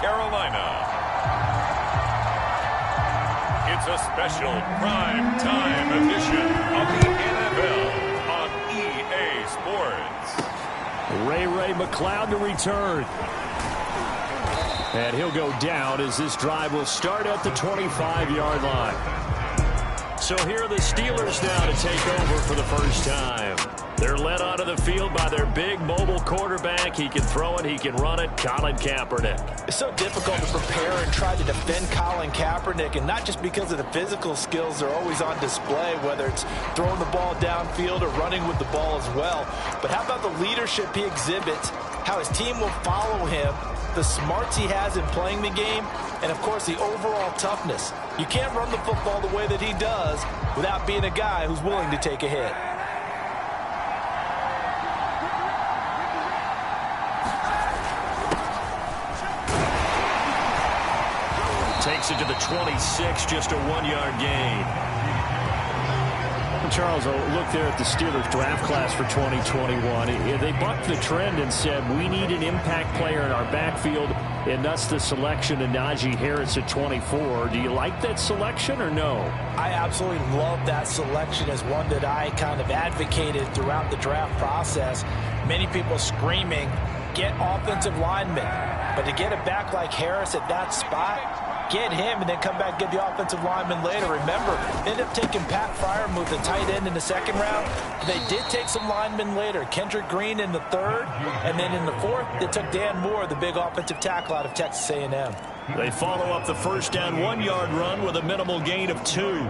Carolina. It's a special prime time edition of the NFL on EA Sports. Ray McCloud to return. And he'll go down as this drive will start at the 25-yard line. So here are the Steelers now to take over for the first time. They're led onto the field by their big mobile quarterback. He can throw it, he can run it, Colin Kaepernick. It's so difficult to prepare and try to defend Colin Kaepernick, and not just because of the physical skills they're always on display, whether it's throwing the ball downfield or running with the ball as well. But how about the leadership he exhibits, how his team will follow him, the smarts he has in playing the game, and, of course, the overall toughness. You can't run the football the way that he does without being a guy who's willing to take a hit. Takes it to the 26, just a 1-yard gain. Charles, look there at the Steelers draft class for 2021. They bucked the trend and said, we need an impact player in our backfield, and thus the selection of Najee Harris at 24. Do you like that selection or no? I absolutely love that selection as one that I kind of advocated throughout the draft process. Many people screaming, get offensive linemen. But to get a back like Harris at that spot, get him and then come back and get the offensive lineman later. Remember, they ended up taking Pat Freiermuth, the tight end, in the second round. They did take some linemen later. Kendrick Green in the third, and then in the fourth, they took Dan Moore, the big offensive tackle out of Texas A&M. They follow up the first down 1-yard run with a minimal gain of 2.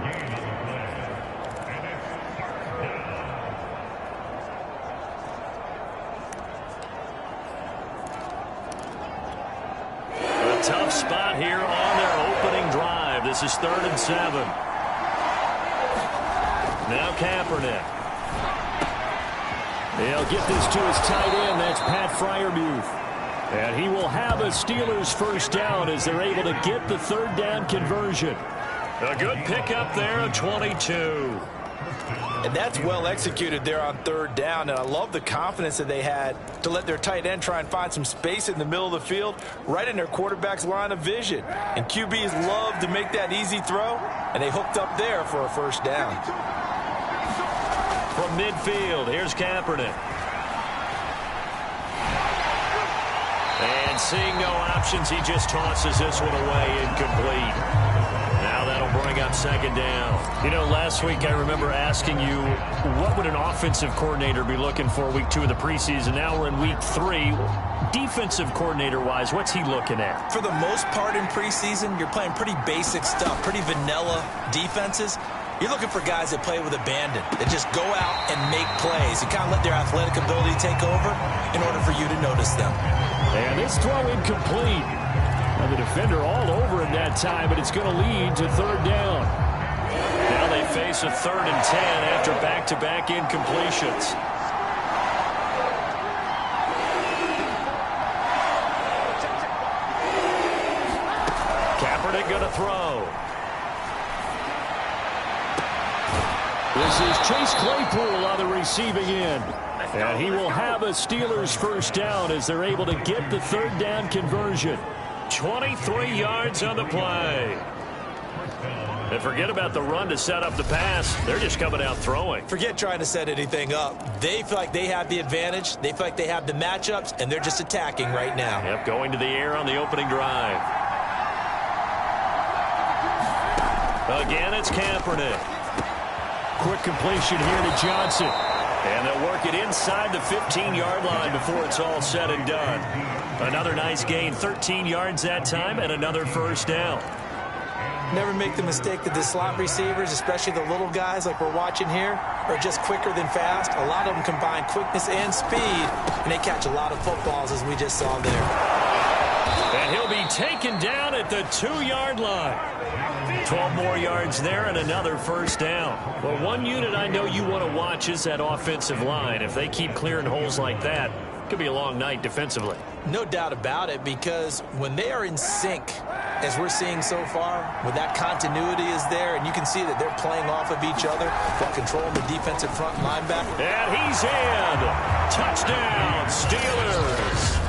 Tough spot here on their opening drive. This is 3rd and 7. Now Kaepernick. They'll get this to his tight end. That's Pat Freiermuth. And he will have a Steelers first down as they're able to get the 3rd down conversion. A good pickup there, a 22. And that's well executed there on 3rd down. And I love the confidence that they had to let their tight end try and find some space in the middle of the field, right in their quarterback's line of vision. And QBs love to make that easy throw, and they hooked up there for a first down. From midfield, here's Kaepernick. And seeing no options, he just tosses this one away, incomplete. Now that'll bring up 2nd down. You know, last week I remember asking you, what would an offensive coordinator be looking for week 2 of the preseason? Now we're in week 3. Defensive coordinator-wise, what's he looking at? For the most part in preseason, you're playing pretty basic stuff, pretty vanilla defenses. You're looking for guys that play with abandon, that just go out and make plays and kind of let their athletic ability take over in order for you to notice them. And this throw incomplete. Now the defender all over him that time, but it's going to lead to 3rd down. Now they face a 3rd and 10 after back-to-back incompletions. Kaepernick going to throw. This is Chase Claypool on the receiving end. And he will have a Steelers first down as they're able to get the 3rd down conversion. 23 yards on the play. And forget about the run to set up the pass. They're just coming out throwing. Forget trying to set anything up. They feel like they have the advantage. They feel like they have the matchups, and they're just attacking right now. Yep, going to the air on the opening drive. Again, it's Kaepernick. Quick completion here to Johnson. And they'll work it inside the 15-yard line before it's all said and done. Another nice gain, 13 yards that time, and another first down. Never make the mistake that the slot receivers, especially the little guys like we're watching here, are just quicker than fast. A lot of them combine quickness and speed, and they catch a lot of footballs, as we just saw there. And he'll be taken down at the 2-yard line. 12 more yards there and another first down. Well, one unit I know you want to watch is that offensive line. If they keep clearing holes like that, it could be a long night defensively. No doubt about it, because when they are in sync, as we're seeing so far, when that continuity is there, and you can see that they're playing off of each other while controlling the defensive front linebacker. And he's in. Touchdown, Steelers.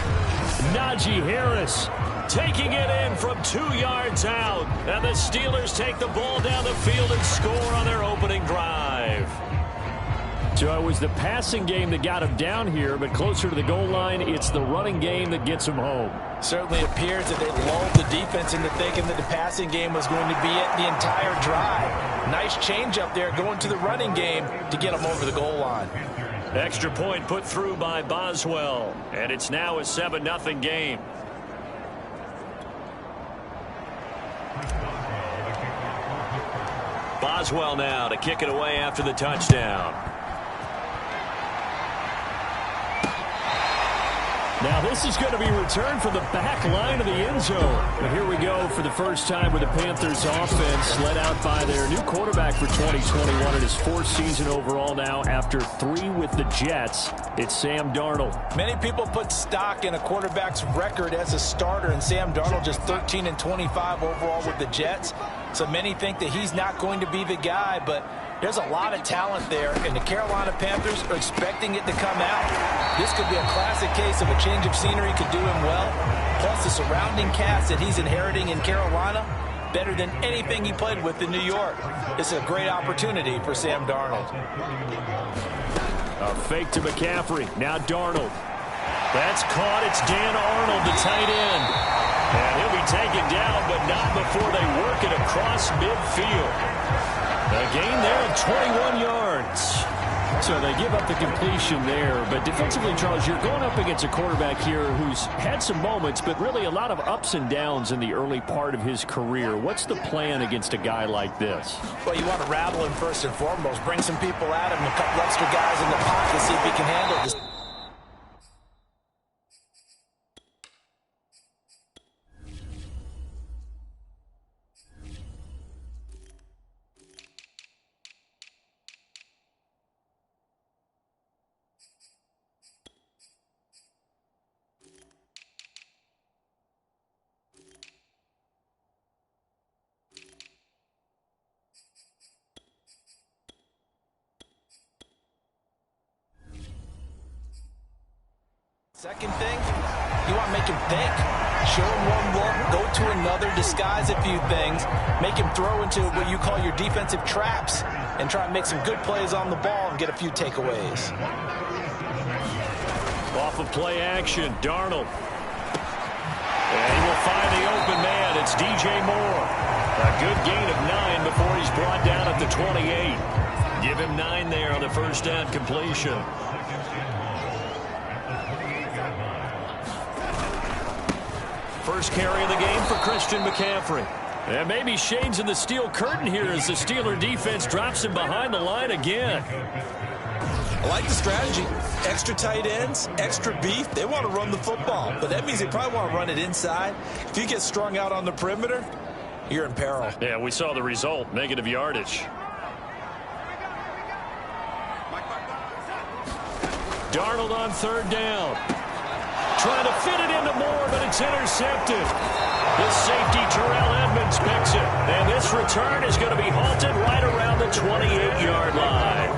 Najee Harris taking it in from 2 yards out. And the Steelers take the ball down the field and score on their opening drive. So it was the passing game that got him down here, but closer to the goal line, it's the running game that gets him home. Certainly appears that they lulled the defense into thinking that the passing game was going to be it the entire drive. Nice change up there going to the running game to get them over the goal line. Extra point put through by Boswell, and it's now a 7-0 game. Boswell now to kick it away after the touchdown. Now this is going to be returned from the back line of the end zone. But here we go for the first time with the Panthers offense led out by their new quarterback for 2021 in his 4th season overall now after 3 with the Jets. It's Sam Darnold. Many people put stock in a quarterback's record as a starter, and Sam Darnold just 13-25 overall with the Jets. So many think that he's not going to be the guy, but there's a lot of talent there, and the Carolina Panthers are expecting it to come out. This could be a classic case of a change of scenery could do him well. Plus the surrounding cast that he's inheriting in Carolina, better than anything he played with in New York. This is a great opportunity for Sam Darnold. A fake to McCaffrey. Now Darnold. That's caught. It's Dan Arnold, the tight end. And he'll be taken down, but not before they work it across midfield. A gain there of 21 yards. So they give up the completion there. But defensively, Charles, you're going up against a quarterback here who's had some moments, but really a lot of ups and downs in the early part of his career. What's the plan against a guy like this? Well, you want to rattle him first and foremost. Bring some people at him, a couple extra guys in the pocket, see if he can handle this. Second thing, you want to make him think. Show him one look, go to another, disguise a few things, make him throw into what you call your defensive traps, and try and make some good plays on the ball and get a few takeaways. Off of play action, Darnold. And he will find the open man. It's DJ Moore. A good gain of 9 before he's brought down at the 28. Give him 9 there on the first down completion. First carry of the game for Christian McCaffrey. And maybe shades in the steel curtain here as the Steeler defense drops him behind the line again. I like the strategy. Extra tight ends, extra beef. They want to run the football, but that means they probably want to run it inside. If you get strung out on the perimeter, you're in peril. Yeah, we saw the result, negative yardage. Darnold on third down. Trying to fit it into Moore, but it's intercepted. The safety, Terrell Edmonds, picks it. And this return is going to be halted right around the 28-yard line.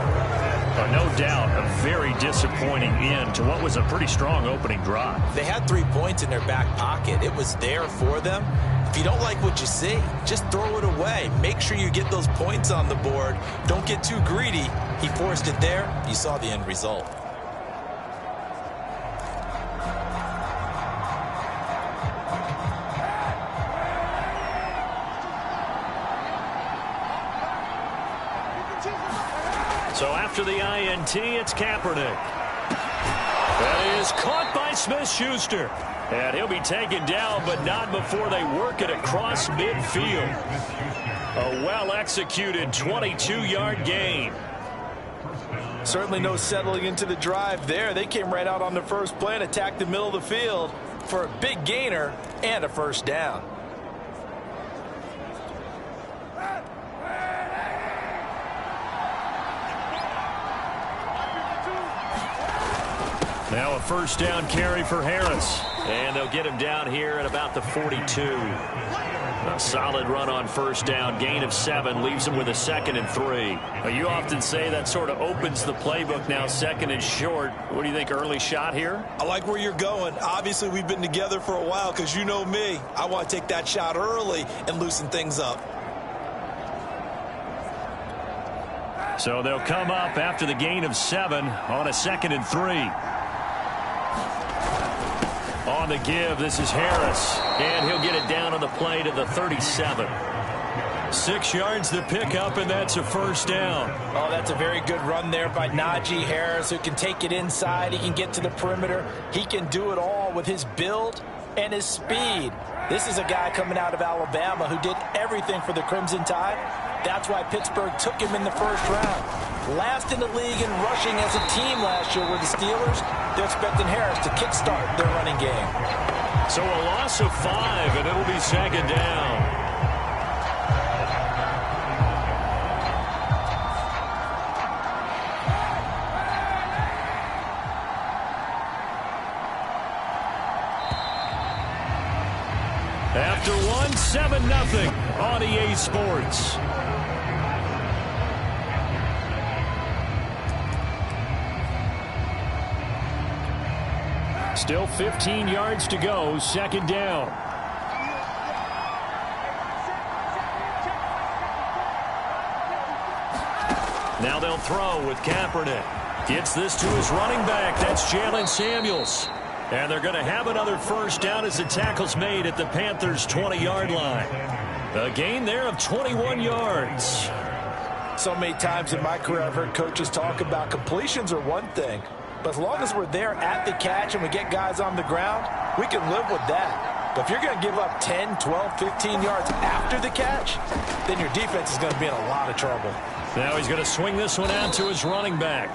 No doubt a very disappointing end to what was a pretty strong opening drive. They had 3 points in their back pocket. It was there for them. If you don't like what you see, just throw it away. Make sure you get those points on the board. Don't get too greedy. He forced it there. You saw the end result. So after the INT, it's Kaepernick. That is caught by Smith-Schuster. And he'll be taken down, but not before they work it across midfield. A well-executed 22-yard gain. Certainly no settling into the drive there. They came right out on the first play and attacked the middle of the field for a big gainer and a first down. Now a first down carry for Harris. And they'll get him down here at about the 42. A solid run on first down. Gain of 7 leaves him with a 2nd and 3. Well, you often say that sort of opens the playbook now, 2nd and short. What do you think, early shot here? I like where you're going. Obviously, we've been together for a while because you know me. I want to take that shot early and loosen things up. So they'll come up after the gain of 7 on a 2nd and 3. On the give, this is Harris. And he'll get it down on the play to the 37. 6 yards to pick up, and that's a first down. Oh, that's a very good run there by Najee Harris, who can take it inside. He can get to the perimeter. He can do it all with his build and his speed. This is a guy coming out of Alabama who did everything for the Crimson Tide. That's why Pittsburgh took him in the first round. Last in the league in rushing as a team last year were the Steelers. They're expecting Harris to kickstart their running game. So a loss of 5, and it'll be 2nd down. After 1, 7-0 on EA Sports. Still 15 yards to go, 2nd down. Now they'll throw with Kaepernick. Gets this to his running back. That's Jalen Samuels. And they're going to have another first down as the tackle's made at the Panthers' 20-yard line. A gain there of 21 yards. So many times in my career I've heard coaches talk about completions are one thing. But as long as we're there at the catch and we get guys on the ground, we can live with that. But if you're going to give up 10, 12, 15 yards after the catch, then your defense is going to be in a lot of trouble. Now he's going to swing this one out to his running back.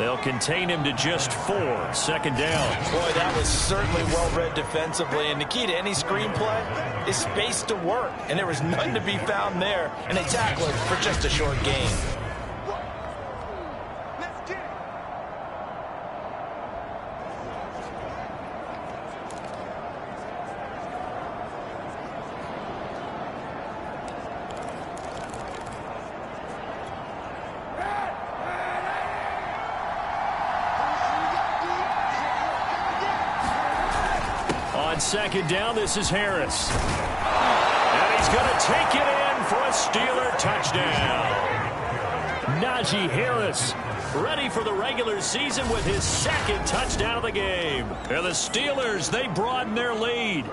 They'll contain him to just 4. 2nd down. Boy, that was certainly well-read defensively. And the key to any screenplay is space to work. And there was none to be found there. And they tackle it for just a short gain. On 2nd down, this is Harris. And he's going to take it in for a Steeler touchdown. Najee Harris Ready for the regular season with his 2nd touchdown of the game. And the Steelers, they broaden their lead.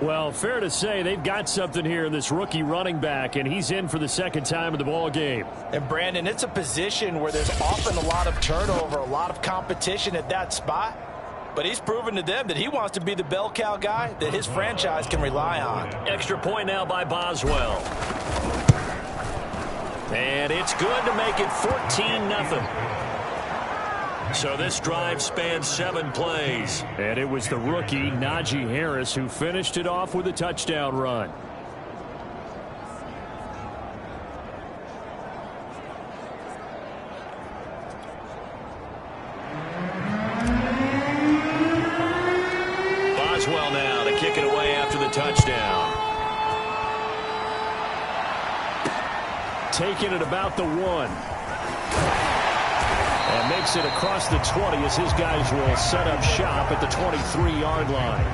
Well, fair to say they've got something here in this rookie running back, and he's in for the 2nd time of the ball game. And, Brandon, it's a position where there's often a lot of turnover, a lot of competition at that spot. But he's proven to them that he wants to be the bell cow guy that his franchise can rely on. Extra point now by Boswell. And it's good to make it 14-0. So this drive spans 7 plays. And it was the rookie, Najee Harris, who finished it off with a touchdown run. Boswell now to kick it away after the touchdown. Taking it about the 1. And makes it across the 20 as his guys will set up shop at the 23-yard line.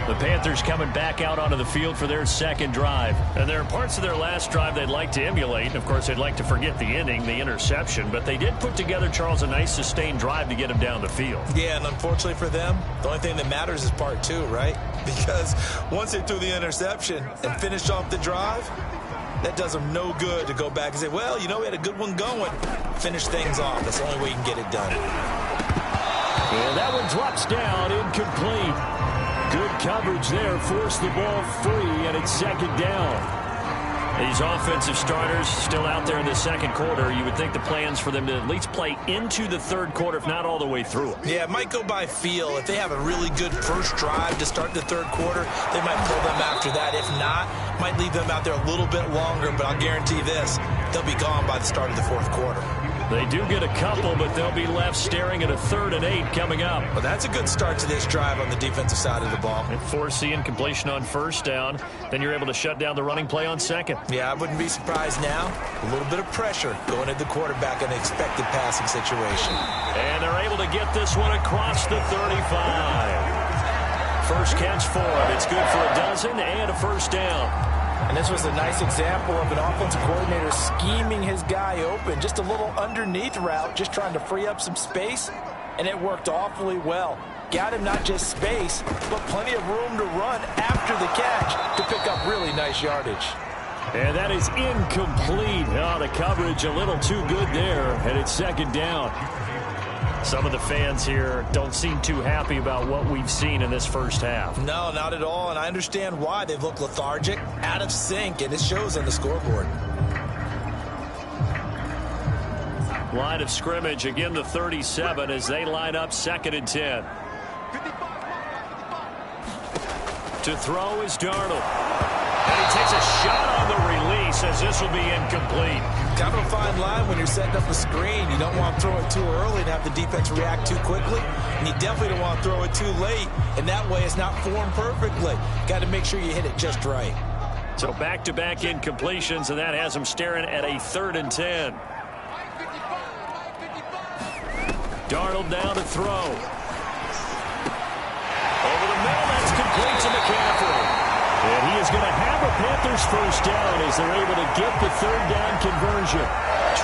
The Panthers coming back out onto the field for their 2nd drive. And there are parts of their last drive they'd like to emulate. And of course, they'd like to forget the inning, the interception. But they did put together, Charles, a nice sustained drive to get him down the field. Yeah, and unfortunately for them, the only thing that matters is part 2, right? Because once they threw the interception and finished off the drive, that does them no good to go back and say, well, you know, we had a good one going. Finish things off. That's the only way you can get it done. And that one drops down, incomplete. Good coverage there, forced the ball free, and it's 2nd down. These offensive starters still out there in the 2nd quarter. You would think the plans for them to at least play into the 3rd quarter, if not all the way through it. Yeah, it might go by feel. If they have a really good first drive to start the 3rd quarter, they might pull them after that. If not, might leave them out there a little bit longer, but I'll guarantee this, they'll be gone by the start of the 4th quarter. They do get a couple, but they'll be left staring at a 3rd and 8 coming up. Well, that's a good start to this drive on the defensive side of the ball. And force the incompletion on 1st down. Then you're able to shut down the running play on 2nd. Yeah, I wouldn't be surprised now. A little bit of pressure going at the quarterback in an expected passing situation. And they're able to get this one across the 35. First catch for him. It's good for a dozen and a 1st down. And this was a nice example of an offensive coordinator scheming his guy open. Just a little underneath route, just trying to free up some space, and it worked awfully well. Got him not just space, but plenty of room to run after the catch to pick up really nice yardage. And that is incomplete. Oh, the coverage a little too good there, and it's 2nd down. Some of the fans here don't seem too happy about what we've seen in this first half. No, not at all, and I understand why. They've looked lethargic, out of sync, and it shows on the scoreboard. Line of scrimmage, again the 37 as they line up 2nd and 10. To throw is Darnold. And he takes a shot on the release as this will be incomplete. Kind of a fine line when you're setting up a screen. You don't want to throw it too early and have the defense react too quickly. And you definitely don't want to throw it too late. And that way it's not formed perfectly. Got to make sure you hit it just right. So back-to-back incompletions, and that has them staring at a 3rd and 10. Darnold down to throw. Over the middle, that's complete to McCaffrey. And he is going to have a Panthers 1st down as they're able to get the 3rd down conversion.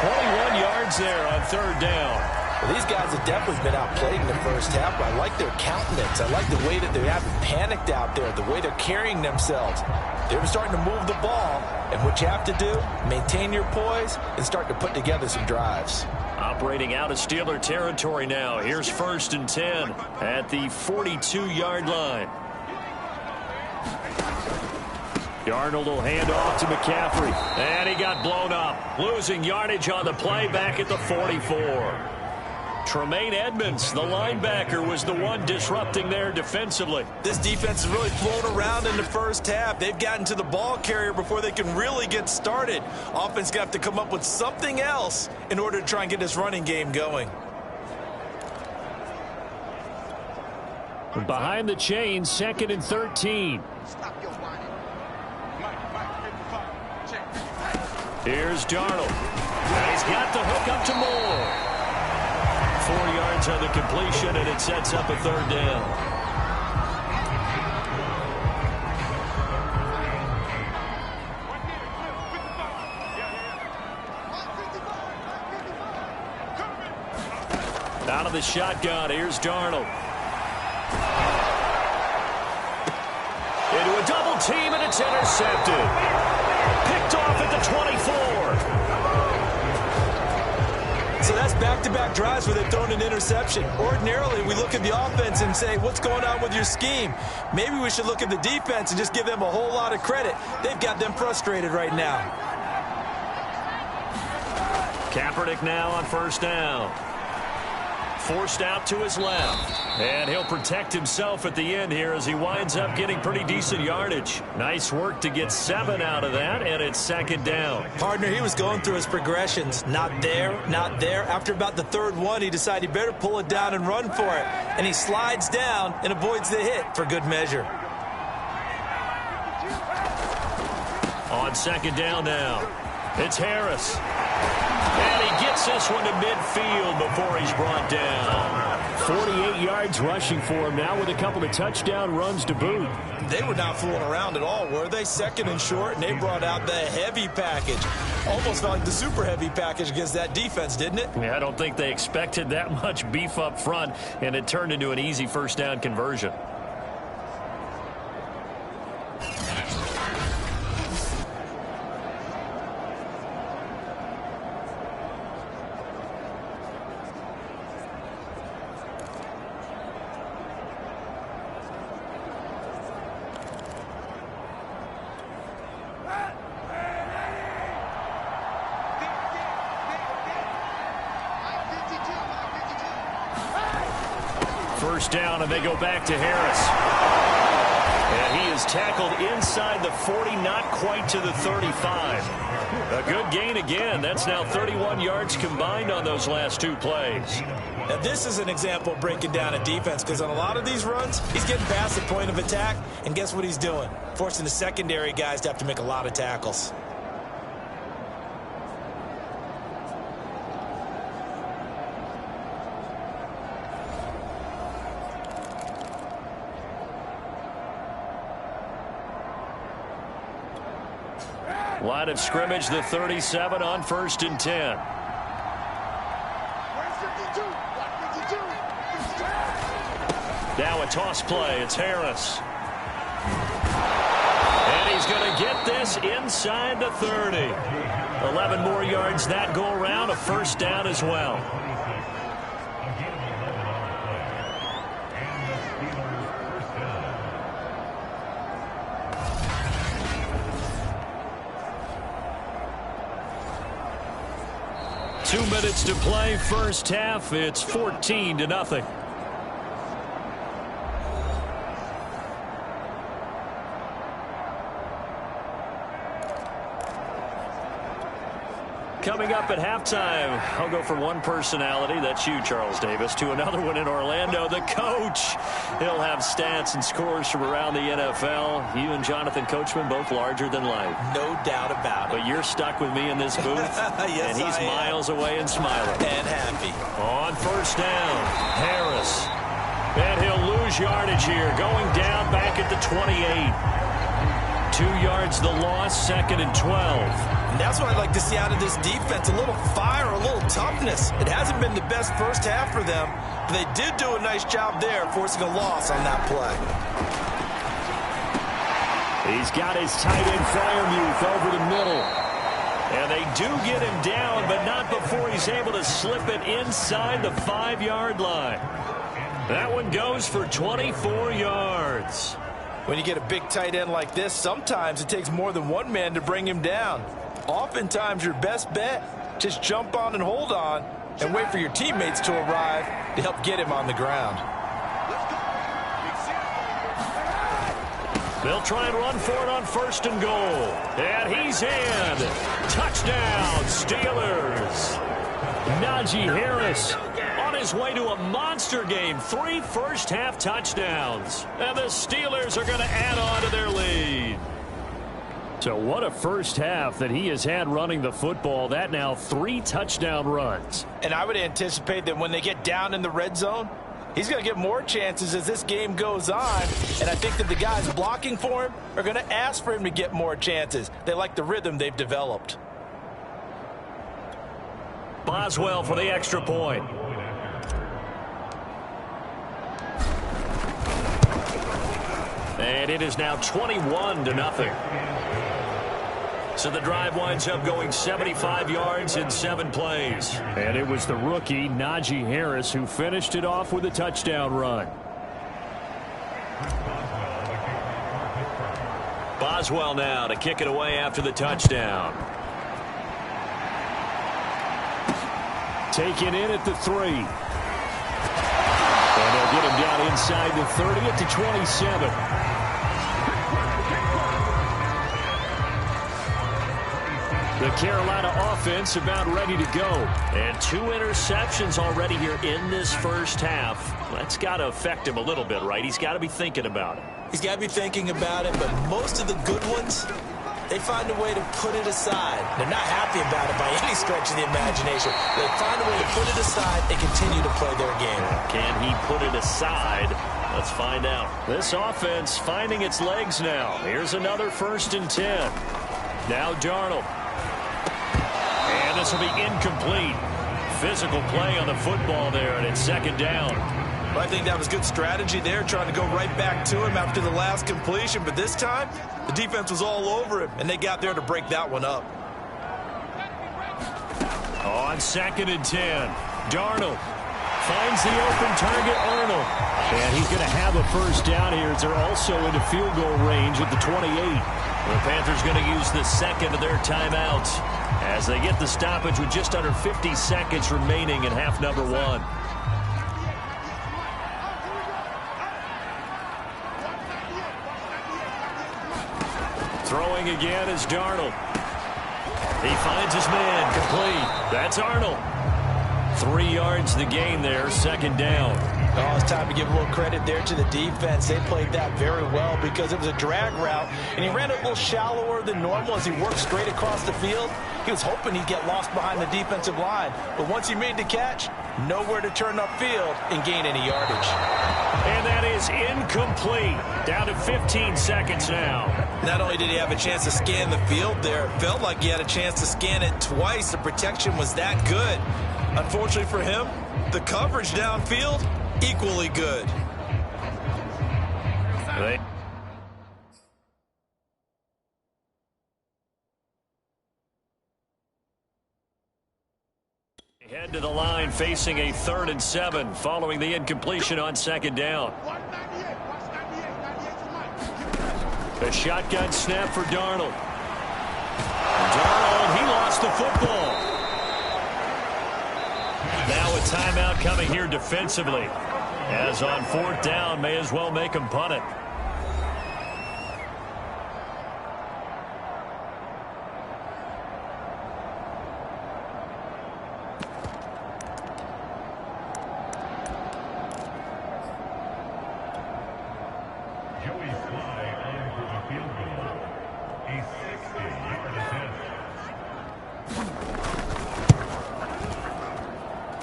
21 yards there on 3rd down. Well, these guys have definitely been outplayed in the first half, but I like their countenance. I like the way that they haven't panicked out there, the way they're carrying themselves. They're starting to move the ball, and what you have to do, maintain your poise and start to put together some drives. Operating out of Steeler territory now. Here's 1st and 10 at the 42-yard line. Darnold will hand off to McCaffrey. And he got blown up. Losing yardage on the play back at the 44. Tremaine Edmonds, the linebacker, was the one disrupting there defensively. This defense has really flown around in the first half. They've gotten to the ball carrier before they can really get started. Offense got to come up with something else in order to try and get this running game going. Behind the chains, 2nd and 13. Here's Darnold. And he's got the hook up to Moore. 4 yards on the completion, and it sets up a 3rd down. Out of the shotgun, here's Darnold. Into a double team, and it's intercepted. Picked off at the 24. So that's back-to-back drives where they've thrown an interception. Ordinarily, we look at the offense and say, what's going on with your scheme? Maybe we should look at the defense and just give them a whole lot of credit. They've got them frustrated right now. Kaepernick now on 1st down. Forced out to his left. And he'll protect himself at the end here as he winds up getting pretty decent yardage. Nice work to get 7 out of that, and it's 2nd down. Partner, he was going through his progressions. Not there, not there. After about the 3rd one, he decided he better pull it down and run for it. And he slides down and avoids the hit for good measure. On 2nd down now, it's Harris. And he gets this one to midfield before he's brought down. 48 yards rushing for him now with a couple of touchdown runs to boot. They were not fooling around at all, were they? 2nd and short, and they brought out the heavy package. Almost felt like the super heavy package against that defense, didn't it? Yeah, I don't think they expected that much beef up front, and it turned into an easy 1st down conversion. First down, and they go back to Harris. And he is tackled inside the 40, not quite to the 35. A good gain again. That's now 31 yards combined on those last two plays. Now, this is an example of breaking down a defense, because on a lot of these runs, he's getting past the point of attack, and guess what he's doing? Forcing the secondary guys to have to make a lot of tackles. Line of scrimmage, the 37 on 1st and 10. Now a toss play. It's Harris. And he's going to get this inside the 30. 11 more yards that go around. A first down as well. Two minutes to play, first half. It's 14-0. Coming up at halftime, I'll go from one personality, that's you, Charles Davis, to another one in Orlando, the coach. He'll have stats and scores from around the NFL. You and Jonathan Coachman, both larger than life. No doubt about it. But you're stuck with me in this booth, yes, and he's miles away and smiling. And happy. On first down, Harris. And he'll lose yardage here, going down back at the 28. 2 yards the loss, 2nd and 12. And that's what I'd like to see out of this defense, a little fire, a little toughness. It hasn't been the best first half for them, but they did do a nice job there, forcing a loss on that play. He's got his tight end Freiermuth over the middle. And they do get him down, but not before he's able to slip it inside the 5-yard line. That one goes for 24 yards. When you get a big tight end like this, sometimes it takes more than one man to bring him down. Oftentimes, your best bet, just jump on and hold on and wait for your teammates to arrive to help get him on the ground. They'll try and run for it on 1st and goal. And he's in. Touchdown, Steelers. Najee Harris on his way to a monster game. 3 first-half touchdowns. And the Steelers are going to add on to their lead. So what a first half that he has had running the football. That now 3 touchdown runs. And I would anticipate that when they get down in the red zone, he's going to get more chances as this game goes on. And I think that the guys blocking for him are going to ask for him to get more chances. They like the rhythm they've developed. Boswell for the extra point. And it is now 21-0. So the drive winds up going 75 yards in 7 plays. And it was the rookie, Najee Harris, who finished it off with a touchdown run. Boswell now to kick it away after the touchdown. Taken in at the 3. And they'll get him down inside the 30 at the 27. The Carolina offense about ready to go. And 2 interceptions already here in this first half. That's got to affect him a little bit, right? He's got to be thinking about it. He's got to be thinking about it, but most of the good ones, they find a way to put it aside. They're not happy about it by any stretch of the imagination. They find a way to put it aside and continue to play their game. Can he put it aside? Let's find out. This offense finding its legs now. Here's another 1st and 10. Now Darnold. And this will be incomplete. Physical play on the football there, and it's 2nd down. Well, I think that was good strategy there, trying to go right back to him after the last completion. But this time, the defense was all over him, and they got there to break that one up. On 2nd and 10, Darnold finds the open target, Arnold. And he's going to have a first down here as they're also into field goal range at the 28. The Panthers going to use the 2nd of their timeouts as they get the stoppage with just under 50 seconds remaining in half number 1. Throwing again is Darnold. He finds his man, complete. That's Arnold. 3 yards the gain there, second down. Oh, it's time to give a little credit there to the defense. They played that very well because it was a drag route, and he ran it a little shallower than normal as he worked straight across the field. He was hoping he'd get lost behind the defensive line, but once he made the catch, nowhere to turn upfield and gain any yardage. And that is incomplete. Down to 15 seconds now. Not only did he have a chance to scan the field there, it felt like he had a chance to scan it twice. The protection was that good. Unfortunately for him, the coverage downfield, equally good. Head to the line facing a 3rd and 7 following the incompletion on second down. A shotgun snap for Darnold. Darnold, he lost the football. Now a timeout coming here defensively. As on 4th down, may as well make him punt it.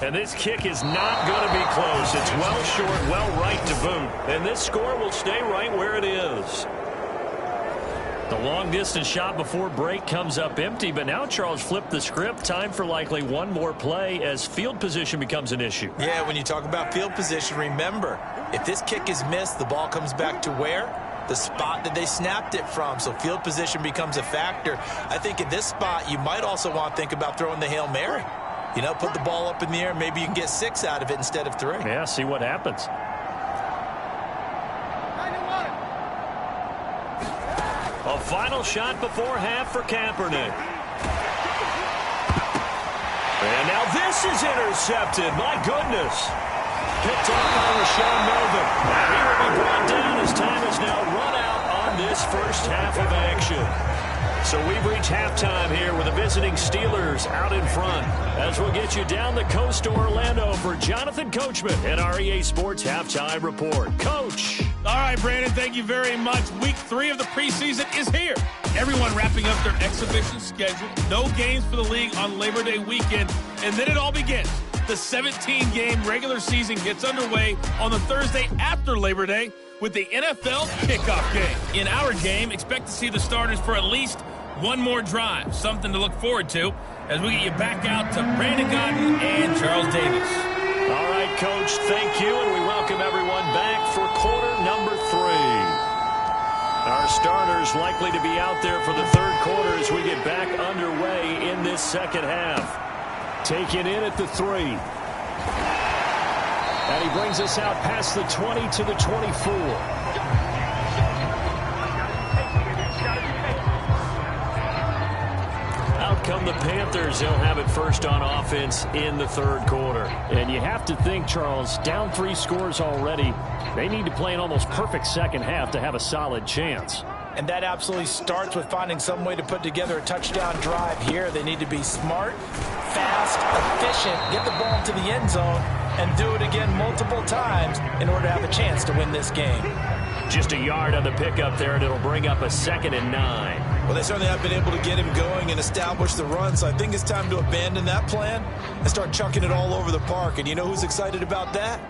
And this kick is not going to be close. It's well short, well right to boot. And this score will stay right where it is. The long-distance shot before break comes up empty, but now Charles flipped the script. Time for likely one more play as field position becomes an issue. Yeah, when you talk about field position, remember, if this kick is missed, the ball comes back to where? The spot that they snapped it from. So field position becomes a factor. I think at this spot, you might also want to think about throwing the Hail Mary. You know, put the ball up in the air. Maybe you can get 6 out of it instead of 3. Yeah, see what happens. A final shot before half for Kaepernick. And now this is intercepted. My goodness. Picked off by Rashawn Melvin. He will be brought down as time is now run out on this first half of action. So we've reached halftime here with the visiting Steelers out in front. As we'll get you down the coast to Orlando for Jonathan Coachman and our EA Sports Halftime Report. Coach. All right, Brandon, thank you very much. Week 3 of the preseason is here. Everyone wrapping up their exhibition schedule. No games for the league on Labor Day weekend. And then it all begins. The 17-game regular season gets underway on the Thursday after Labor Day with the NFL kickoff game. In our game, expect to see the starters for at least one more drive. Something to look forward to as we get you back out to Brandon Godden and Charles Davis. All right, Coach, thank you, and we welcome everyone back for quarter number 3. Our starters likely to be out there for the 3rd quarter as we get back underway in this second half. Taken in at the 3. And he brings us out past the 20 to the 24. Out come the Panthers. They'll have it first on offense in the 3rd quarter. And you have to think, Charles, down 3 scores already. They need to play an almost perfect second half to have a solid chance. And that absolutely starts with finding some way to put together a touchdown drive here. They need to be smart, fast, efficient, get the ball into the end zone, and do it again multiple times in order to have a chance to win this game. Just a yard on the pickup there, and it'll bring up a 2nd and 9. Well, they certainly have been able to get him going and establish the run, so I think it's time to abandon that plan and start chucking it all over the park. And you know who's excited about that?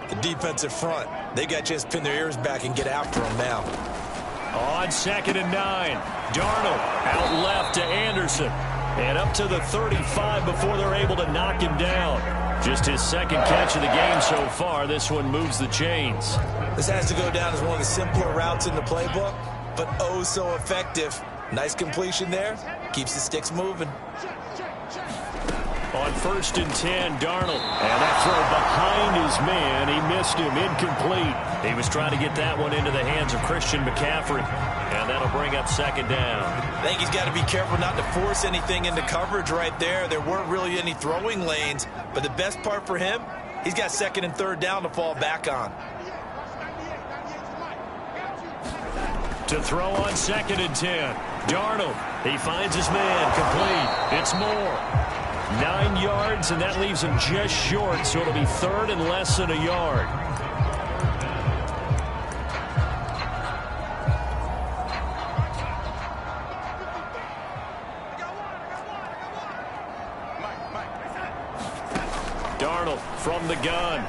The defensive front. They got a chance to pin their ears back and get after him now. On 2nd and 9, Darnold out left to Anderson. And up to the 35 before they're able to knock him down. Just his 2nd catch of the game so far. This one moves the chains. This has to go down as one of the simpler routes in the playbook, but oh so effective. Nice completion there. Keeps the sticks moving. On 1st and 10, Darnold. And that throw behind his man. He missed him. Incomplete. He was trying to get that one into the hands of Christian McCaffrey. And that'll bring up 2nd down. I think he's got to be careful not to force anything into coverage right there. There weren't really any throwing lanes. But the best part for him, he's got 2nd and 3rd down to fall back on. To throw on 2nd and 10. Darnold, he finds his man, complete. It's Moore. 9 yards, and that leaves him just short, so it'll be 3rd and less than a yard. Darnold from the gun.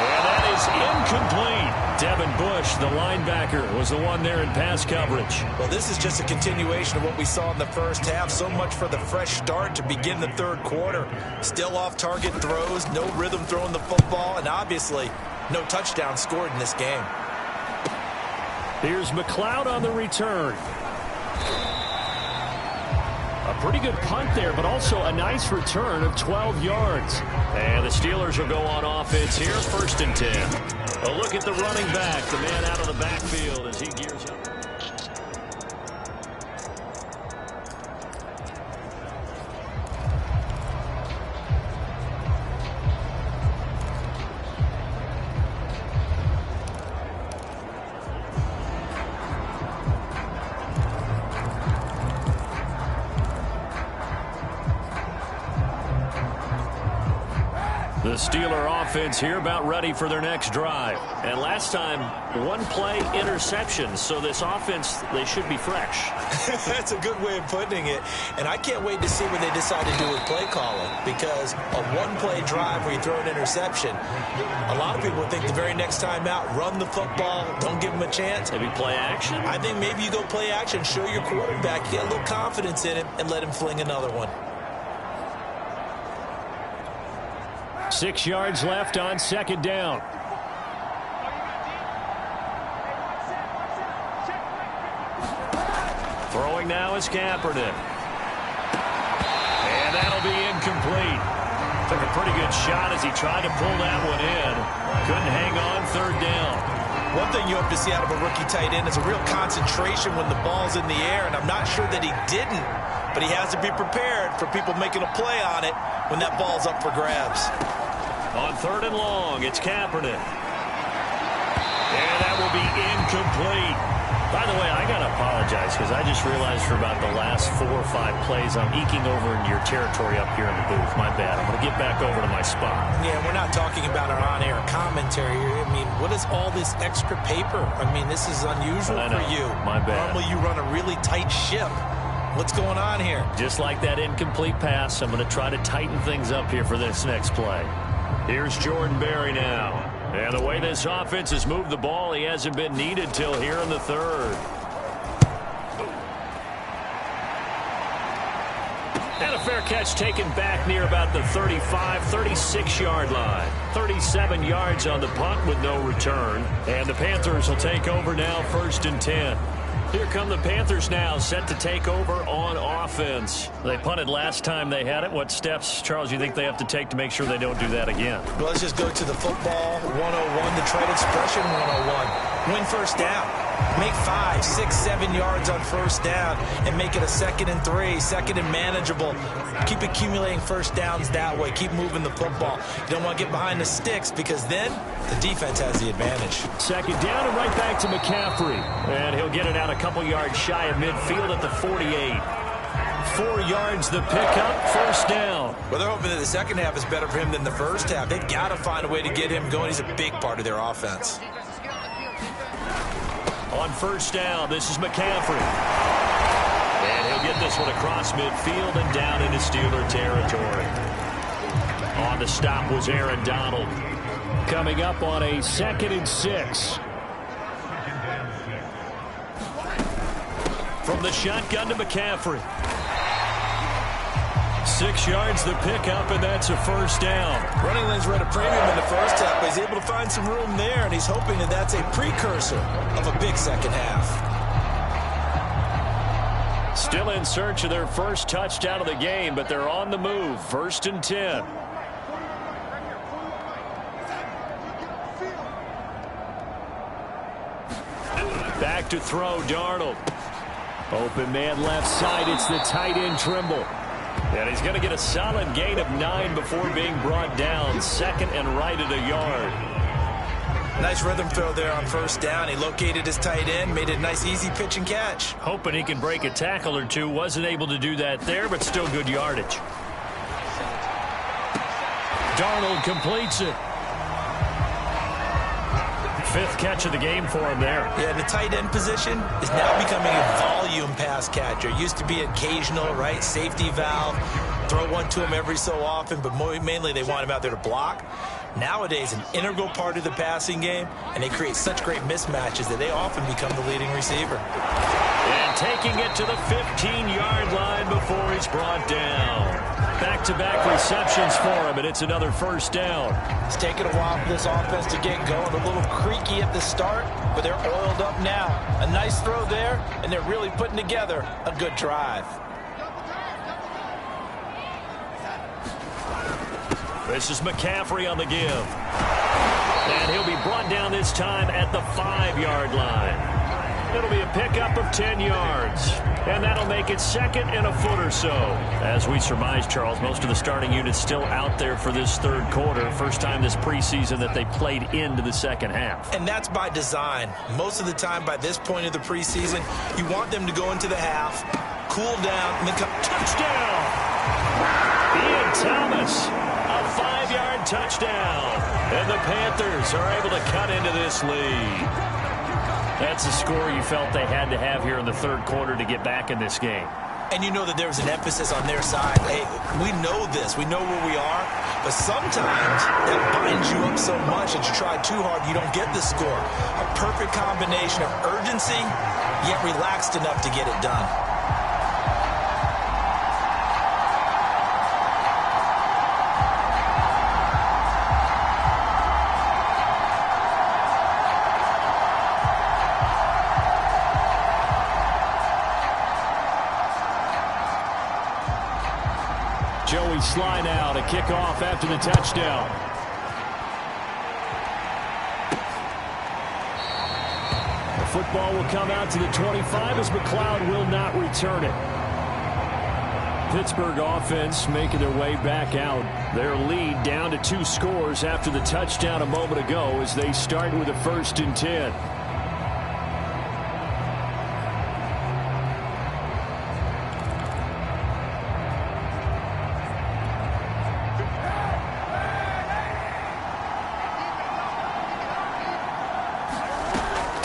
And that is incomplete. Devin Bush, the linebacker, was the one there in pass coverage. Well, this is just a continuation of what we saw in the first half. So much for the fresh start to begin the 3rd quarter. Still off-target throws, no rhythm throwing the football, and obviously no touchdown scored in this game. Here's McLeod on the return. A pretty good punt there, but also a nice return of 12 yards. And the Steelers will go on offense here, 1st and 10. A look at the running back, the man out of the backfield as he gears up. The Steeler offense here about ready for their next drive. And last time, 1-play interception. So this offense, they should be fresh. That's a good way of putting it. And I can't wait to see what they decide to do with play calling. Because a 1-play drive where you throw an interception, a lot of people would think the very next time out, run the football, don't give them a chance. Maybe play action? I think maybe you go play action, show your quarterback, get a little confidence in him, and let him fling another one. 6 yards left on 2nd down. Throwing now is Kaepernick. And that'll be incomplete. Took a pretty good shot as he tried to pull that one in. Couldn't hang on 3rd down. One thing you hope to see out of a rookie tight end is a real concentration when the ball's in the air, and I'm not sure that he didn't, but he has to be prepared for people making a play on it when that ball's up for grabs. On 3rd and long, it's Kaepernick. And that will be incomplete. By the way, I got to apologize because I just realized for about the last 4 or 5 plays, I'm eking over into your territory up here in the booth. My bad. I'm going to get back over to my spot. Yeah, we're not talking about our on-air commentary here. I mean, what is all this extra paper? I mean, this is unusual for you. My bad. Normally you run a really tight ship. What's going on here? Just like that incomplete pass, I'm going to try to tighten things up here for this next play. Here's Jordan Berry now. And the way this offense has moved the ball, he hasn't been needed till here in the 3rd. And a fair catch taken back near about the 35, 36-yard line. 37 yards on the punt with no return. And the Panthers will take over now, 1st and 10. Here come the Panthers now, set to take over on offense. They punted last time they had it. What steps, Charles, you think they have to take to make sure they don't do that again? Well, let's just go to the football 101, the trade expression 101. Win 1st down. Make 5, 6, 7 yards on 1st down and make it a 2nd and 3, 2nd and manageable. Keep accumulating 1st downs that way. Keep moving the football. You don't want to get behind the sticks because then the defense has the advantage. 2nd down and right back to McCaffrey. And he'll get it out a couple yards shy of midfield at the 48. 4 yards the pickup, 1st down. Well, they're hoping that the second half is better for him than the first half. They've got to find a way to get him going. He's a big part of their offense. On 1st down, this is McCaffrey. And he'll get this one across midfield and down into Steeler territory. On the stop was Aaron Donald. Coming up on a 2nd and 6. From the shotgun to McCaffrey. 6 yards the pickup, and that's a 1st down. Running lanes were at a premium in the first half, but he's able to find some room there, and he's hoping that that's a precursor of a big second half. Still in search of their first touchdown of the game, but they're on the move. 1st and 10. Back to throw, Darnold. Open man left side, it's the tight end Trimble. And he's going to get a solid gain of 9 before being brought down. 2nd and right at a yard. Nice rhythm throw there on first down. He located his tight end, made it a nice easy pitch and catch. Hoping he can break a tackle or two. Wasn't able to do that there, but still good yardage. Darnold completes it. 5th catch of the game for him there. Yeah, the tight end position is now becoming a volume pass catcher. Used to be occasional, right? Safety valve. Throw one to him every so often, but mainly they want him out there to block. Nowadays, an integral part of the passing game, and they create such great mismatches that they often become the leading receiver. And taking it to the 15-yard line before he's brought down. Back-to-back receptions for him, and it's another first down. It's taken a while for this offense to get going. A little creaky at the start, but they're oiled up now. A nice throw there, and they're really putting together a good drive. This is McCaffrey on the give. And he'll be brought down this time at the 5-yard line. It'll be a pickup of 10 yards. And that'll make it 2nd and a foot or so. As we surmise, Charles, most of the starting units still out there for this 3rd quarter. First time this preseason that they played into the second half. And that's by design. Most of the time by this point of the preseason, you want them to go into the half, cool down, and then come. Touchdown! Ian Thomas, a 5-yard touchdown. And the Panthers are able to cut into this lead. That's the score you felt they had to have here in the 3rd quarter to get back in this game. And you know that there was an emphasis on their side. Hey, we know this. We know where we are. But sometimes that binds you up so much that you try too hard, you don't get the score. A perfect combination of urgency, yet relaxed enough to get it done. Joey Sly now to kick off after the touchdown. The football will come out to the 25 as McLeod will not return it. Pittsburgh offense making their way back out. Their lead down to 2 scores after the touchdown a moment ago as they start with a 1st and 10.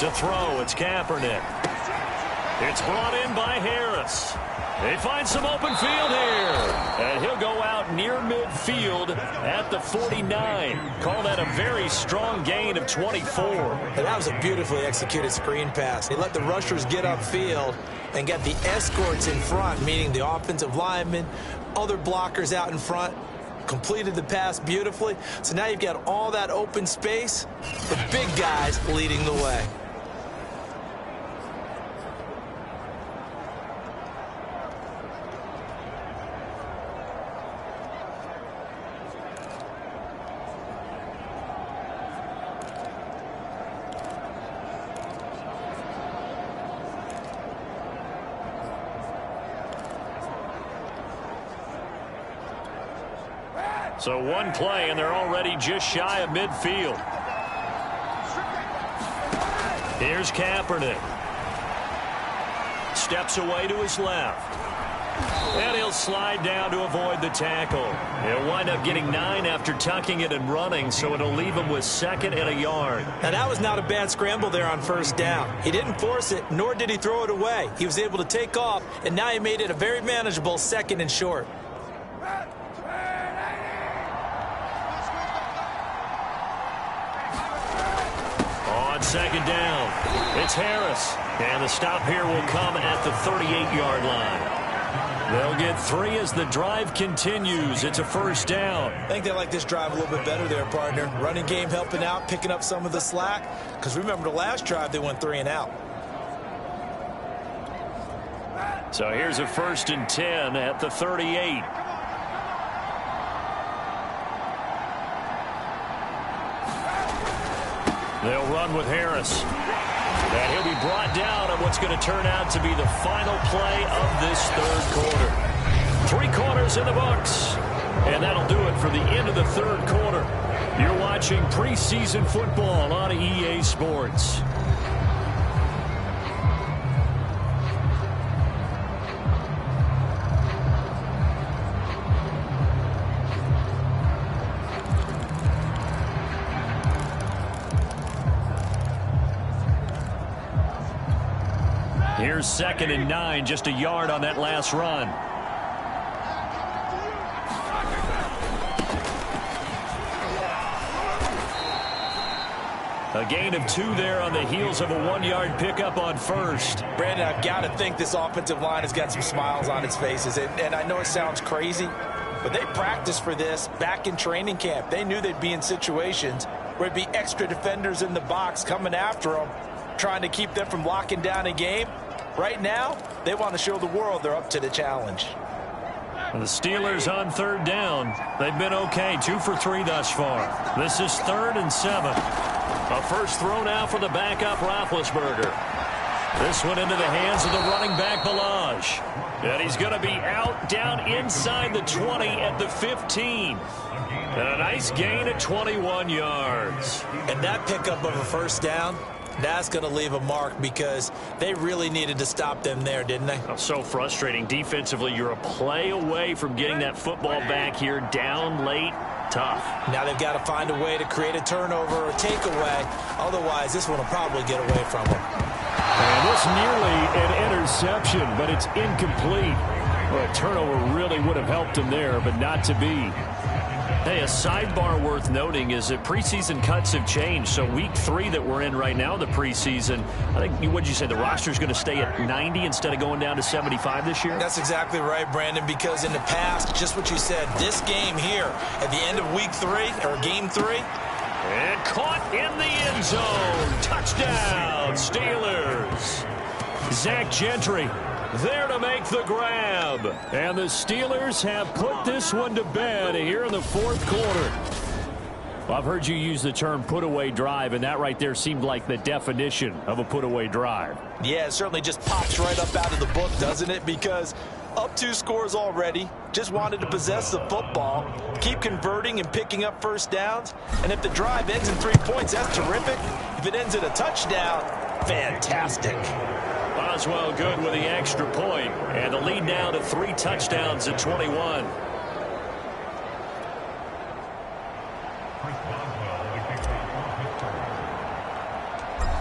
To throw, it's Kaepernick. It's brought in by Harris. They find some open field here. And he'll go out near midfield at the 49. Call that a very strong gain of 24. And that was a beautifully executed screen pass. They let the rushers get upfield and get the escorts in front, meaning the offensive linemen, other blockers out in front. Completed the pass beautifully. So now you've got all that open space, the big guys leading the way. So one play, and they're already just shy of midfield. Here's Kaepernick. Steps away to his left. And he'll slide down to avoid the tackle. He'll wind up getting 9 after tucking it and running, so it'll leave him with 2nd and a yard. Now, that was not a bad scramble there on first down. He didn't force it, nor did he throw it away. He was able to take off, and now he made it a very manageable 2nd and short. On 2nd down, it's Harris. And the stop here will come at the 38-yard line. They'll get 3 as the drive continues. It's a 1st down. I think they like this drive a little bit better there, partner. Running game helping out, picking up some of the slack. Because remember, the last drive, they went 3 and out. So here's a 1st and 10 at the 38. They'll run with Harris. And he'll be brought down on what's going to turn out to be the final play of this 3rd quarter. 3 quarters in the books. And that'll do it for the end of the 3rd quarter. You're watching watching preseason football on EA Sports. Here's 2nd and 9, just a yard on that last run. A gain of 2 there on the heels of a 1-yard pickup on first. Brandon, I've got to think this offensive line has got some smiles on its faces. And I know it sounds crazy, but they practiced for this back in training camp. They knew they'd be in situations where it'd be extra defenders in the box coming after them, trying to keep them from locking down a game. Right now, they want to show the world they're up to the challenge. The Steelers on 3rd down. They've been okay, 2 for 3 thus far. This is 3rd and 7. A first throw now for the backup Roethlisberger. This one into the hands of the running back Balaj. And he's going to be out down inside the 20 at the 15. And a nice gain at 21 yards. And that pickup of a first down, that's going to leave a mark because they really needed to stop them there, didn't they? Oh, so frustrating. Defensively, you're a play away from getting that football back here down late. Tough. Now they've got to find a way to create a turnover or takeaway. Otherwise, this one will probably get away from them. And this nearly an interception, but it's incomplete. Well, a turnover really would have helped him there, but not to be. Hey, a sidebar worth noting is that preseason cuts have changed. So week 3 that we're in right now, the preseason, I think, what did you say, the roster's going to stay at 90 instead of going down to 75 this year? That's exactly right, Brandon, because in the past, just what you said, this game here at the end of week 3, or game 3. And caught in the end zone. Touchdown, Steelers. Zach Gentry there to make the grab. And the Steelers have put this one to bed here in the 4th quarter. Well, I've heard you use the term put-away drive, and that right there seemed like the definition of a put-away drive. Yeah, it certainly just pops right up out of the book, doesn't it? Because up 2 scores already, just wanted to possess the football, keep converting and picking up first downs. And if the drive ends in 3 points, that's terrific. If it ends in a touchdown, fantastic. Boswell good with the extra point, and the lead now to 3 touchdowns at 21.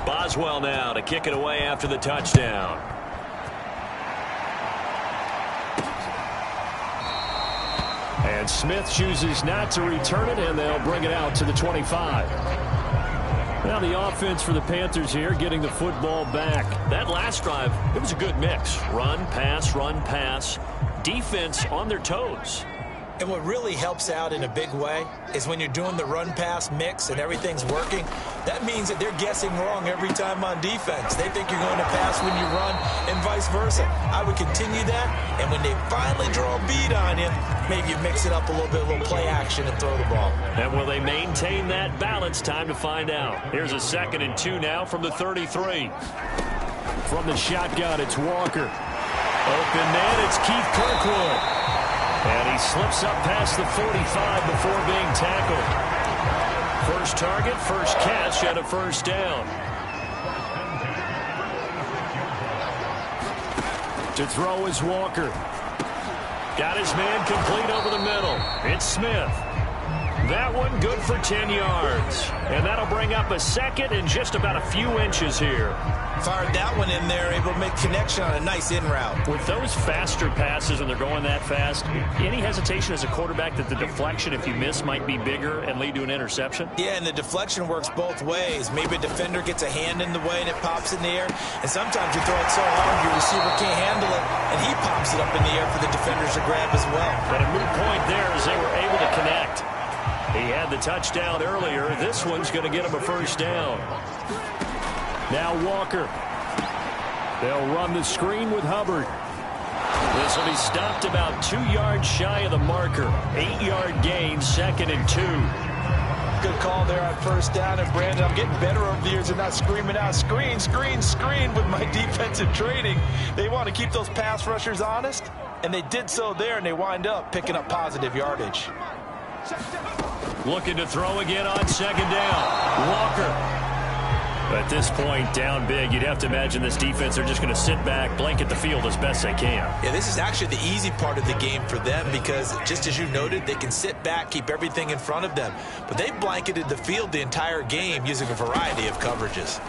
Boswell now to kick it away after the touchdown. And Smith chooses not to return it, and they'll bring it out to the 25. Now the offense for the Panthers here, getting the football back. That last drive, it was a good mix. Run, pass, defense on their toes. And what really helps out in a big way is when you're doing the run-pass mix and everything's working, that means that they're guessing wrong every time on defense. They think you're going to pass when you run and vice versa. I would continue that, and when they finally draw a bead on you, maybe you mix it up a little bit, a little play action and throw the ball. And will they maintain that balance? Time to find out. Here's a 2nd and 2 now from the 33. From the shotgun, it's Walker. Open man, it's Keith Kirkwood. And he slips up past the 45 before being tackled. First target, first catch, and a first down. To throw is Walker. Got his man complete over the middle. It's Smith. That one good for 10 yards. And that'll bring up a 2nd and just about a few inches here. Fired that one in there, able to make connection on a nice in route. With those faster passes and they're going that fast, any hesitation as a quarterback that the deflection, if you miss, might be bigger and lead to an interception? Yeah, and the deflection works both ways. Maybe a defender gets a hand in the way and it pops in the air. And sometimes you throw it so hard your receiver can't handle it, and he pops it up in the air for the defenders to grab as well. But a moot point there as they were able to connect. He had the touchdown earlier. This one's going to get him a first down. Now Walker. They'll run the screen with Hubbard. This will be stopped about 2 yards shy of the marker. 8-yard gain, 2nd and 2. Good call there on first down. And Brandon, I'm getting better over the years and not screaming out, screen, screen, screen with my defensive training. They want to keep those pass rushers honest, and they did so there, and they wind up picking up positive yardage. Looking to throw again on second down. Walker. At this point, down big, you'd have to imagine this defense are just going to sit back, blanket the field as best they can. Yeah, this is actually the easy part of the game for them because, just as you noted, they can sit back, keep everything in front of them. But they've blanketed the field the entire game using a variety of coverages.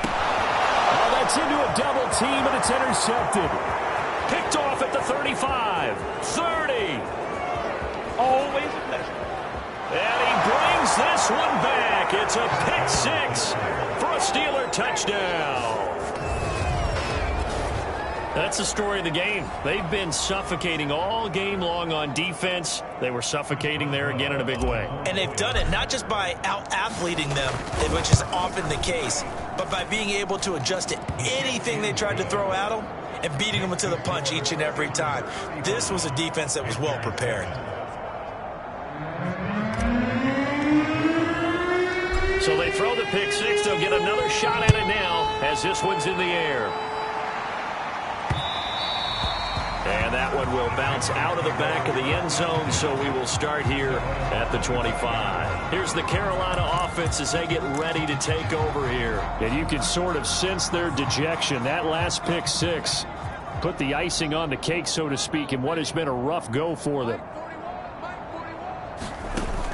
Oh, that's into a double team, and it's intercepted. Picked off at the 35, 30. Always a pleasure. And he brings this one back. It's a pick six for a Steeler touchdown. That's the story of the game. They've been suffocating all game long on defense. They were suffocating there again in a big way. And they've done it not just by out-athleting them, which is often the case, but by being able to adjust to anything they tried to throw at them and beating them to the punch each and every time. This was a defense that was well prepared. So they throw the pick six. They'll get another shot at it now as this one's in the air. And that one will bounce out of the back of the end zone, so we will start here at the 25. Here's the Carolina offense as they get ready to take over here. And you can sort of sense their dejection. That last pick six put the icing on the cake, so to speak, in what has been a rough go for them.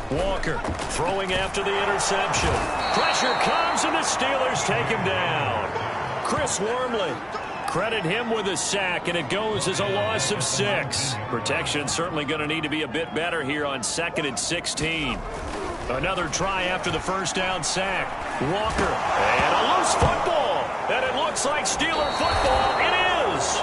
Walker throwing after the interception. Pressure comes, and the Steelers take him down. Chris Wormley, credit him with a sack, and it goes as a loss of 6. Protection certainly going to need to be a bit better here on 2nd and 16. Another try after the first down sack. Walker, and a loose football. And it looks like Steeler football. It is.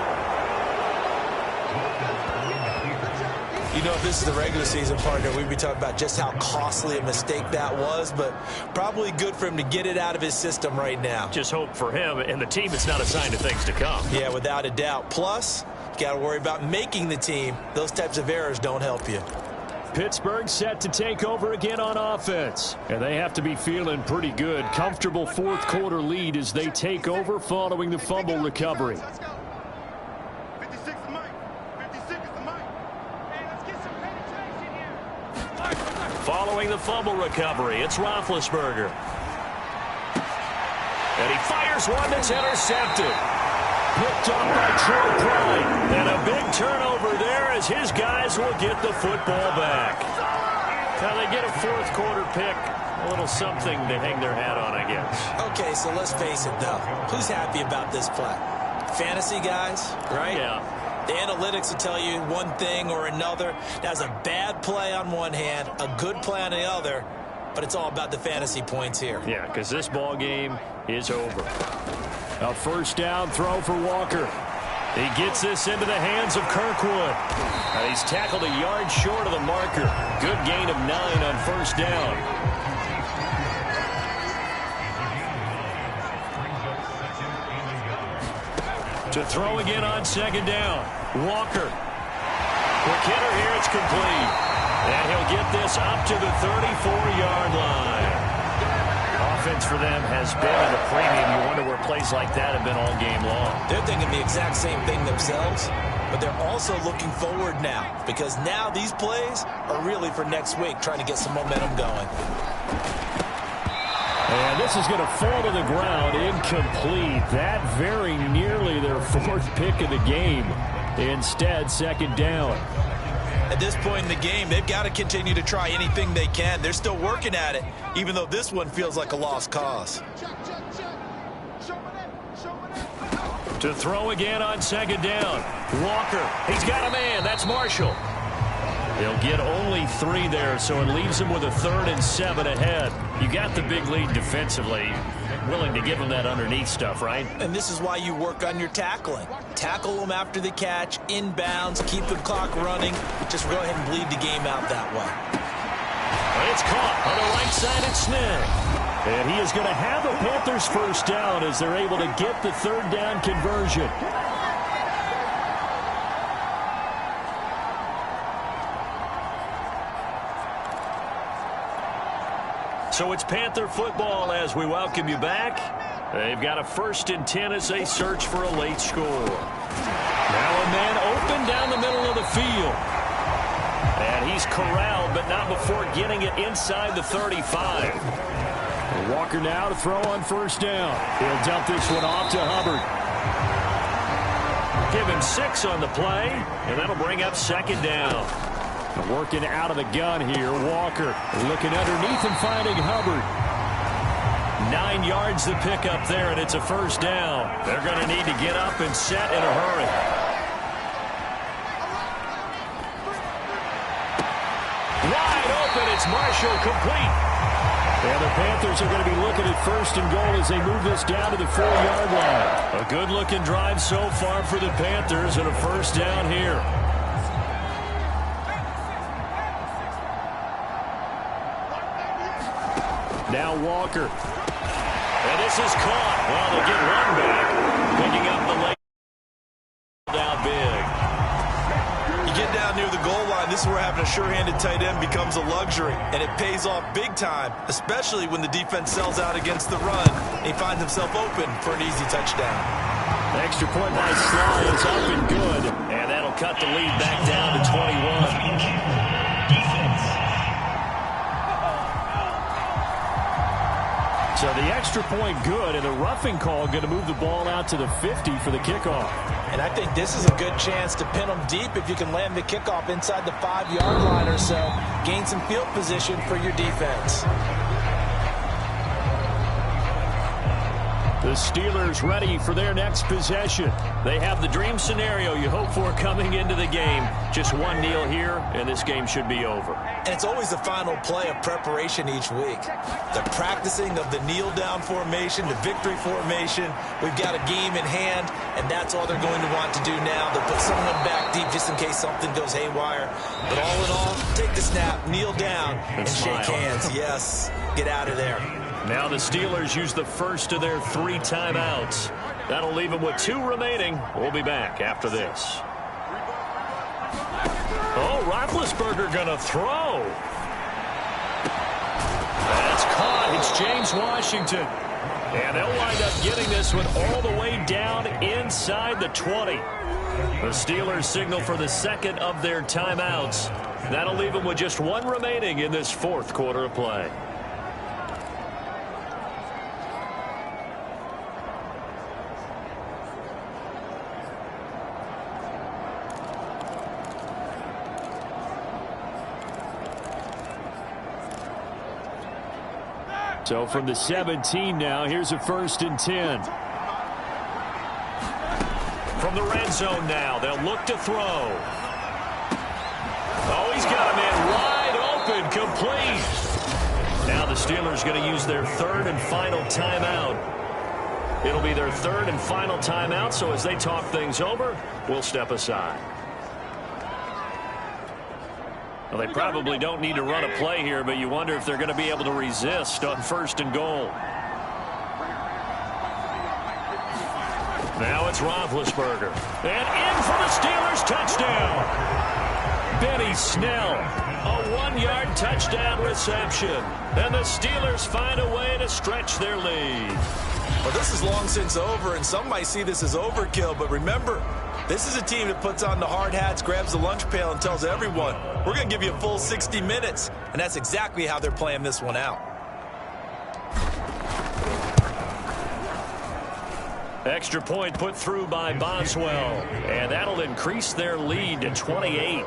You know, if this is the regular season, partner, we'd be talking about just how costly a mistake that was, but probably good for him to get it out of his system right now. Just hope for him and the team it's not a sign of things to come. Yeah, without a doubt. Plus, you got to worry about making the team. Those types of errors don't help you. Pittsburgh set to take over again on offense. And they have to be feeling pretty good. Comfortable fourth quarter lead as they take over following the fumble recovery. Following the fumble recovery, it's Roethlisberger. And he fires one that's intercepted. Picked up by Troy Pride. And a big turnover there as his guys will get the football back. Now they get a fourth quarter pick. A little something to hang their hat on, I guess. Okay, so let's face it, though. Who's happy about this play? Fantasy guys, right? Yeah. The analytics will tell you one thing or another. That's a bad play on one hand, a good play on the other, but it's all about the fantasy points here. Yeah, because this ball game is over. A first down throw for Walker. He gets this into the hands of Kirkwood. And he's tackled a yard short of the marker. Good gain of 9 on first down. To throw again on second down. Walker. Quick hitter here. It's complete. And he'll get this up to the 34-yard line. Offense for them has been at a premium. You wonder where plays like that have been all game long. They're thinking the exact same thing themselves, but they're also looking forward now because now these plays are really for next week, trying to get some momentum going. And this is going to fall to the ground, incomplete. That very nearly their fourth pick of the game. Instead, second down. At this point in the game, they've got to continue to try anything they can. They're still working at it, even though this one feels like a lost cause. To throw again on second down. Walker, he's got a man. That's Marshall. They'll get only 3 there, so it leaves them with a 3rd and 7 ahead. You got the big lead defensively. Willing to give them that underneath stuff, right? And this is why you work on your tackling. Tackle them after the catch, inbounds, keep the clock running. Just go ahead and bleed the game out that way. And it's caught on the right side at Smith. And he is going to have the Panthers first down as they're able to get the 3rd down conversion. So it's Panther football as we welcome you back. They've got a 1st and 10 as they search for a late score. Now a man open down the middle of the field. And he's corralled, but not before getting it inside the 35. Walker now to throw on first down. He'll dump this one off to Hubbard. Give him 6 on the play, and that'll bring up second down. Working out of the gun here, Walker looking underneath and finding Hubbard. 9 yards the pickup there, and it's a first down. They're going to need to get up and set in a hurry. Wide open, it's Marshall, complete. And the Panthers are going to be looking at first and goal as they move this down to the 4-yard line. A good-looking drive so far for the Panthers, and a first down here. Now Walker. And this is caught. Well, they'll get one back. Picking up the late down big. You get down near the goal line, this is where having a sure-handed tight end becomes a luxury. And it pays off big time, especially when the defense sells out against the run. And he finds himself open for an easy touchdown. Extra point by Sly is up and good. And that'll cut the lead back down to 21. So the extra point good, and the roughing call going to move the ball out to the 50 for the kickoff. And I think this is a good chance to pin them deep if you can land the kickoff inside the 5-yard line or so. Gain some field position for your defense. The Steelers ready for their next possession. They have the dream scenario you hope for coming into the game. Just one kneel here, and this game should be over. And it's always the final play of preparation each week. The practicing of the kneel-down formation, the victory formation. We've got a game in hand, and that's all they're going to want to do now. They'll put someone back deep just in case something goes haywire. But all in all, take the snap, kneel down, and shake hands. Yes, get out of there. Now the Steelers use the first of their 3 timeouts. That'll leave them with 2 remaining. We'll be back after this. Oh, Roethlisberger going to throw. That's caught. It's James Washington. And they'll wind up getting this one all the way down inside the 20. The Steelers signal for the second of their timeouts. That'll leave them with just 1 remaining in this 4th quarter of play. So from the 17 now, here's a 1st and 10. From the red zone now, they'll look to throw. Oh, he's got a man wide open, complete. Now the Steelers going to use their 3rd and final timeout. It'll be their 3rd and final timeout, so as they talk things over, we'll step aside. Well, they probably don't need to run a play here, but you wonder if they're going to be able to resist on 1st and goal. Now it's Roethlisberger. And in for the Steelers touchdown. Benny Snell, a 1-yard touchdown reception. And the Steelers find a way to stretch their lead. Well, this is long since over, and some might see this as overkill, but remember, this is a team that puts on the hard hats, grabs the lunch pail, and tells everyone, we're going to give you a full 60 minutes. And that's exactly how they're playing this one out. Extra point put through by Boswell. And that'll increase their lead to 28.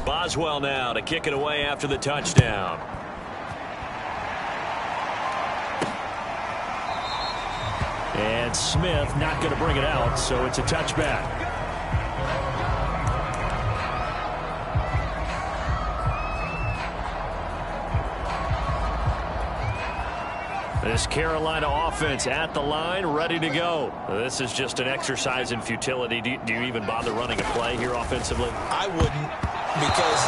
Boswell now to kick it away after the touchdown. And Smith not going to bring it out, so it's a touchback. This Carolina offense at the line, ready to go. This is just an exercise in futility. Do you even bother running a play here offensively? I wouldn't. because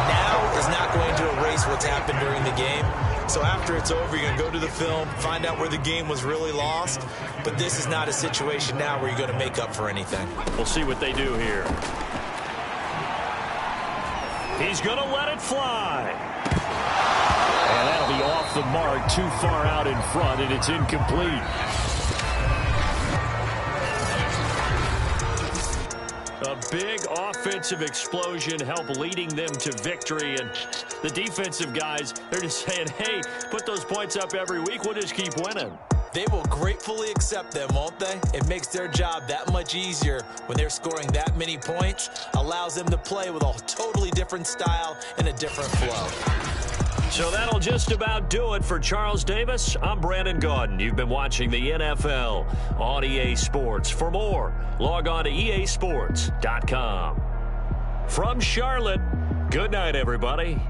now is not going to erase what's happened during the game. So after it's over, you're going to go to the film, find out where the game was really lost. But this is not a situation now where you're going to make up for anything. We'll see what they do here. He's going to let it fly. And that'll be off the mark, too far out in front, and it's incomplete. A big offensive explosion helped leading them to victory. And the defensive guys, they're just saying, hey, put those points up every week. We'll just keep winning. They will gratefully accept them, won't they? It makes their job that much easier when they're scoring that many points. Allows them to play with a totally different style and a different flow. So that'll just about do it for Charles Davis. I'm Brandon Gaudin. You've been watching the NFL on EA Sports. For more, log on to easports.com. From Charlotte, good night, everybody.